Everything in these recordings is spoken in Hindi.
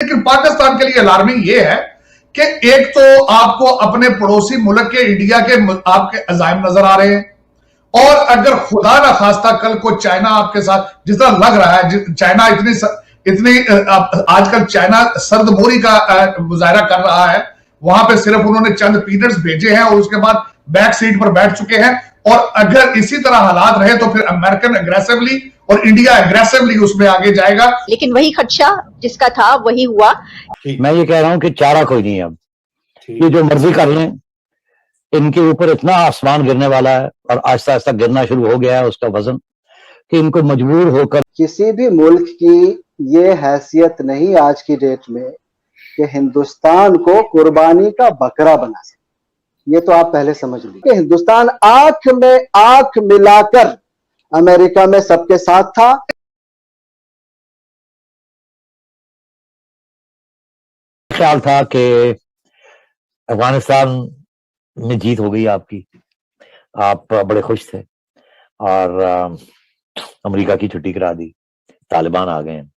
लेकिन पाकिस्तान के लिए अलार्मिंग ये है कि एक तो आपको अपने पड़ोसी मुल्क के इंडिया के आपके अजायम नजर आ रहे हैं, और अगर खुदा ना खास्ता कल को चाइना आपके साथ, जिस तरह लग रहा है चाइना इतनी आजकल चाइना सर्दमोरी का मुजाहरा कर रहा है, वहां पे सिर्फ उन्होंने चंद पीरियड्स भेजे हैं और उसके बाद बैक सीट पर बैठ चुके हैं। और अगर इसी तरह हालात रहे तो फिर अमेरिकन अग्रेसिवली और इंडिया अग्रेसिवली उसमें आगे जाएगा। लेकिन वही खदशा जिसका था वही हुआ। मैं ये कह रहा हूं कि चारा कोई नहीं है अब, ये जो मर्जी कर लें, इनके ऊपर इतना आसमान गिरने वाला है और आहिस्ता आहिस्ता गिरना शुरू हो गया है उसका वजन, कि इनको मजबूर होकर किसी भी मुल्क की ये हैसियत नहीं आज की डेट में कि हिंदुस्तान को कुर्बानी का बकरा बना सके। ये तो आप पहले समझ लीजिए कि हिंदुस्तान आंख में आंख मिलाकर अमेरिका में सबके साथ था। ख्याल था कि अफगानिस्तान में जीत हो गई आपकी, आप बड़े खुश थे और अमेरिका की छुट्टी करा दी, तालिबान आ गए हैं।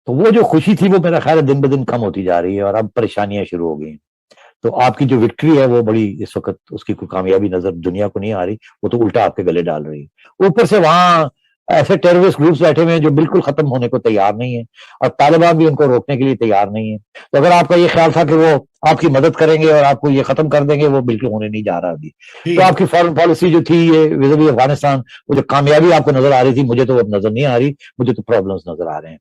तो वो जो खुशी थी वो मेरा ख्याल है दिन ब दिन कम होती जा रही है और अब परेशानियां शुरू हो गई हैं। तो आपकी जो विक्ट्री है वो बड़ी, इस वक्त उसकी कोई कामयाबी नजर दुनिया को नहीं आ रही, वो तो उल्टा आपके गले डाल रही है। ऊपर से वहां ऐसे टेररिस्ट ग्रुप्स बैठे हुए हैं जो बिल्कुल खत्म होने को तैयार नहीं है और तालिबान भी उनको रोकने के लिए तैयार नहीं है। तो अगर आपका ये ख्याल था कि वो आपकी मदद करेंगे और आपको ये खत्म कर देंगे, वो बिल्कुल होने नहीं जा रहा अभी। तो आपकी फॉरेन पॉलिसी जो थी ये विज़-विज़ अफगानिस्तान, वो जो कामयाबी आपको नजर आ रही थी, मुझे तो अब नजर नहीं आ रही, मुझे तो प्रॉब्लम्स नजर आ रहे हैं।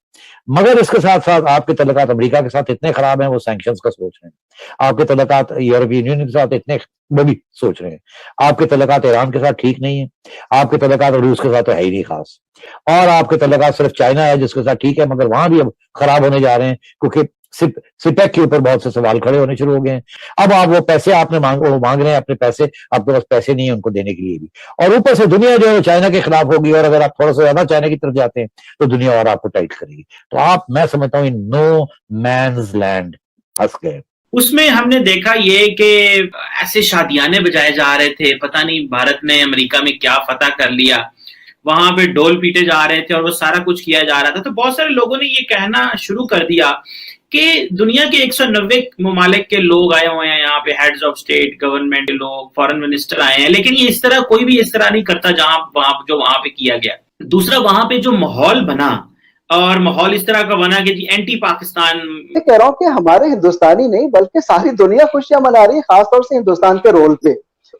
मगर इसके साथ साथ आपके तल्लुकात अमेरिका के साथ इतने खराब हैं, वो सैंक्शंस का सोच रहे हैं। आपके तल्लुकात यूरोपियन यूनियन के साथ इतने, वो भी सोच रहे हैं। आपके तल्लुकात ईरान के साथ ठीक नहीं है, आपके तल्लुकात रूस के साथ तो है ही नहीं खास, और आपके तल्लुकात सिर्फ चाइना है जिसके साथ ठीक है, मगर वहां भी अब खराब होने जा रहे हैं क्योंकि सिपेक के ऊपर बहुत से सवाल खड़े होने शुरू हो गए हैं। अब आप वो पैसे आपने मांग रहे हैं अपने पैसे, आपके पास पैसे नहीं है उनको देने के लिए भी, और ऊपर से दुनिया जो है चाइना के खिलाफ होगी, और अगर आप थोड़ा सा ज्यादा चाइना की तरफ जाते हैं तो दुनिया और आपको टाइट करेगी। तो आप, मैं समझता हूँ, इन नो मैन्स लैंड फंस गए। उसमें हमने देखा ये कि ऐसे शादियाने बजाए जा रहे थे, पता नहीं भारत ने अमेरिका में क्या फतह कर लिया, वहां पे ढोल पीटे जा रहे थे और वो सारा कुछ किया जा रहा था। तो बहुत सारे लोगों ने ये कहना शुरू कर दिया कि दुनिया के 190 ममालिक के लोग आए हुए हैं यहाँ पे, हेड्स ऑफ स्टेट, गवर्नमेंट के लोग, फॉरेन मिनिस्टर आए हैं, लेकिन ये इस तरह कोई भी इस तरह नहीं करता जो वहां पे किया गया। दूसरा, वहां पे जो माहौल बना, और माहौल इस तरह का बना कि जी एंटी पाकिस्तान। मैं कह रहा हूँ कि हमारे हिंदुस्तानी नहीं बल्कि सारी दुनिया खुशियां मना रही है, खासतौर से हिंदुस्तान के रोल पे।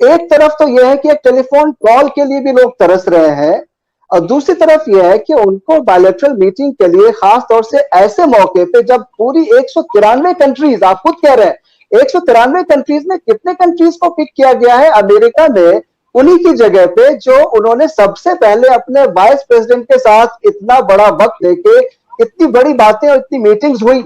एक तरफ तो यह है कि एक टेलीफोन कॉल के लिए भी लोग तरस रहे हैं, और दूसरी तरफ यह है कि उनको बायलैटरल मीटिंग के लिए, खास तौर से ऐसे मौके पे जब पूरी 193 कंट्रीज, आप खुद कह रहे हैं 193 कंट्रीज में कितने कंट्रीज को पिक किया गया है अमेरिका ने उन्हीं की जगह पे, जो उन्होंने सबसे पहले अपने वाइस प्रेसिडेंट के साथ इतना बड़ा वक्त लेके इतनी बड़ी बातें और इतनी मीटिंग्स हुई,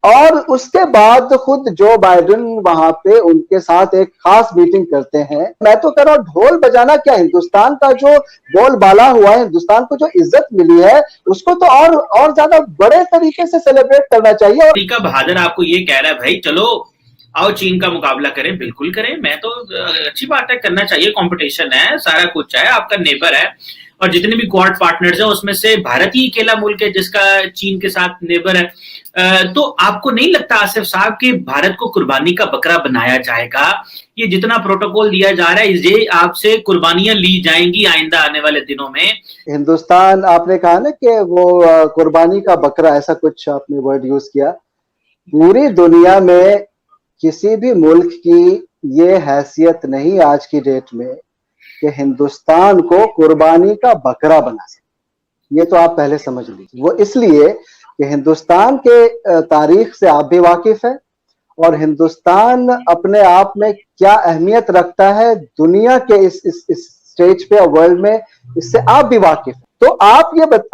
और उसके बाद खुद जो बाइडेन वहां पे उनके साथ एक खास मीटिंग करते हैं। मैं तो कह रहा हूं ढोल बजाना क्या, हिंदुस्तान का जो बोलबाला हुआ है, हिंदुस्तान को जो इज्जत मिली है, उसको तो और ज्यादा बड़े तरीके से सेलिब्रेट करना चाहिए। अमेरिका बहादुर आपको ये कह रहा है भाई चलो आओ चीन का मुकाबला करें, बिल्कुल करें, मैं तो अच्छी बात है, करना चाहिए, कंपटीशन है, सारा कुछ है, आपका नेबर है, और जितने भी क्वाड पार्टनर्स हैं उसमें से भारत ही अकेला मुल्क है जिसका चीन के साथ नेबर है। तो आपको नहीं लगता आसिफ साहब कि भारत को कुर्बानी का बकरा बनाया जाएगा? ये जितना प्रोटोकॉल दिया जा रहा है, ये आपसे कुर्बानियां ली जाएंगी आइंदा आने वाले दिनों में। हिंदुस्तान, आपने कहा ना कि वो कुर्बानी का बकरा, ऐसा कुछ आपने वर्ड यूज किया। पूरी दुनिया में किसी भी मुल्क की ये हैसियत नहीं आज की डेट में कि हिंदुस्तान को कुर्बानी का बकरा बना सके। ये तो आप पहले समझ लीजिए। वो इसलिए कि हिंदुस्तान के तारीख से आप भी वाकिफ है, और हिंदुस्तान अपने आप में क्या अहमियत रखता है दुनिया के इस स्टेज पे और वर्ल्ड में, इससे आप भी वाकिफ है। तो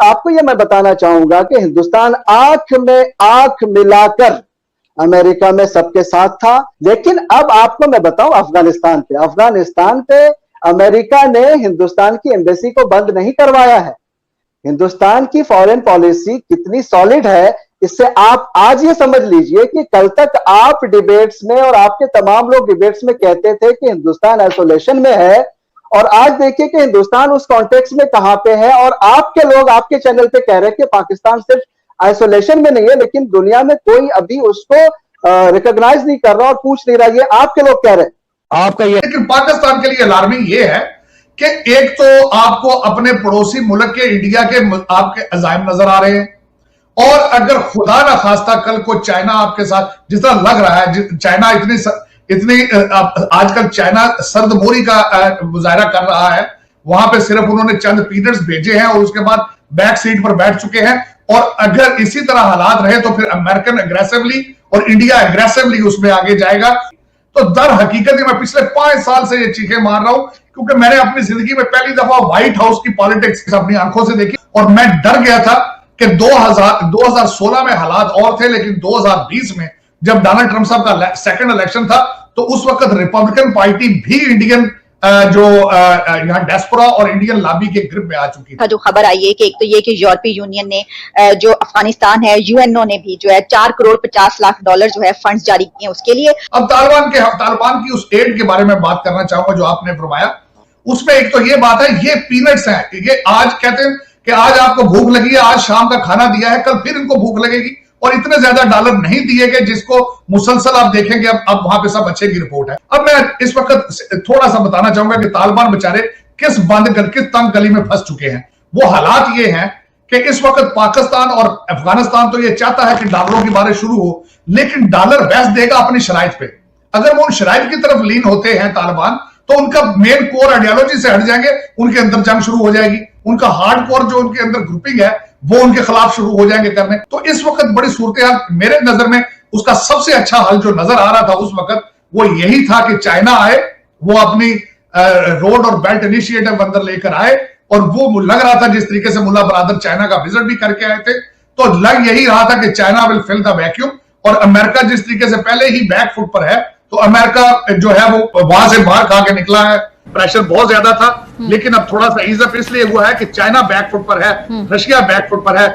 आपको ये मैं बताना चाहूंगा कि हिंदुस्तान आंख में आंख मिलाकर अमेरिका में सबके साथ था। लेकिन अब आपको मैं बताऊं, अफगानिस्तान पे अमेरिका ने हिंदुस्तान की एम्बेसी को बंद नहीं करवाया है। हिंदुस्तान की फॉरेन पॉलिसी कितनी सॉलिड है, इससे आप आज ये समझ लीजिए कि कल तक आप डिबेट्स में, और आपके तमाम लोग डिबेट्स में कहते थे कि हिंदुस्तान आइसोलेशन में है, और आज देखिए कि हिंदुस्तान उस कॉन्टेक्स्ट में कहां पे है, और आपके लोग आपके चैनल पे कह रहे हैं कि पाकिस्तान सिर्फ आइसोलेशन में नहीं है, लेकिन दुनिया में कोई अभी उसको रिकॉग्नाइज नहीं कर रहा और पूछ नहीं रहा। ये आपके लोग कह रहे हैं। आपका ये लेकिन पाकिस्तान के लिए अलार्मिंग ये है कि एक तो आपको अपने पड़ोसी मुल्क के इंडिया के आपके अजाइम नजर आ रहे हैं, और अगर खुदा ना खास्ता कल को चाइना आपके साथ, जिस तरह लग रहा है चाइना इतनी आजकल चाइना सर्दमोरी का मुजाहरा कर रहा है, वहां पे सिर्फ उन्होंने चंद पीरियड्स भेजे हैं और उसके बाद बैक सीट पर बैठ चुके हैं। और अगर इसी तरह हालात रहे तो फिर अमेरिकन अग्रेसिवली और इंडिया अग्रेसिवली उसमें आगे जाएगा। तो दर हकीकत मैं पिछले 5 साल से ये चीखें मार रहा हूं, क्योंकि मैंने अपनी जिंदगी में पहली दफा व्हाइट हाउस की पॉलिटिक्स अपनी आंखों से देखी, और मैं डर गया था कि 2016 में हालात और थे, लेकिन 2020 में जब डोनाल्ड ट्रंप साहब का सेकंड इलेक्शन था, तो उस वक्त रिपब्लिकन पार्टी भी इंडियन जो यहाँ डायस्पोरा और इंडियन लॉबी के ग्रिप में आ चुकी था। जो खबर आई है कि एक तो ये कि यूरोपीय यूनियन ने जो अफगानिस्तान है, यूएनओ ने भी जो है $4.50 जो है फंड्स जारी किए हैं उसके लिए। अब तालिबान की उस एड के बारे में बात करना चाहूंगा जो आपने फरमाया। उसमें एक तो ये बात है, ये पीनट्स है, ये आज कहते हैं कि आज आपको भूख लगी है, आज शाम का खाना दिया है, कल फिर इनको भूख लगेगी, और इतने ज्यादा डॉलर नहीं दिए गए जिसको मुसलसल आप देखेंगे अब वहां पे सब अच्छे की रिपोर्ट है। अब मैं इस वक्त थोड़ा सा बताना चाहूंगा कि तालिबान बेचारे किस तंग गली में फंस चुके हैं। वो हालात ये हैं कि इस वक्त पाकिस्तान और अफगानिस्तान तो ये चाहता है कि डॉलरों की बारिश शुरू हो, लेकिन डॉलर बहस देगा अपनी शराइत पे। अगर वो उन शराइत की तरफ लीन होते हैं तालिबान, तो उनका मेन कोर आइडियोलॉजी से हट जाएंगे, उनके अंदर जंग शुरू हो जाएगी, उनका हार्ड कोर जो उनके अंदर ग्रुपिंग है वो उनके खिलाफ शुरू हो जाएंगे करने। तो इस वक्त बड़ी सूरत हाल मेरे नजर में उसका सबसे अच्छा हल जो नजर आ रहा था उस वक्त वो यही था कि चाइना आए, वो अपनी रोड और बेल्ट इनिशिएटिव अंदर लेकर आए, और वो लग रहा था जिस तरीके से मुल्ला बरादर चाइना का विजिट भी करके आए थे, तो लग यही रहा था कि China will fill the vacuum. और अमेरिका जिस तरीके से पहले ही बैक फुट पर है, तो अमेरिका जो है वो वहां से बाहर खा के निकला है, प्रेशर बहुत ज्यादा था, लेकिन अब थोड़ा सा ईज अप इसलिए हुआ है कि चाइना बैक फुट पर है, रशिया बैक फुट पर है।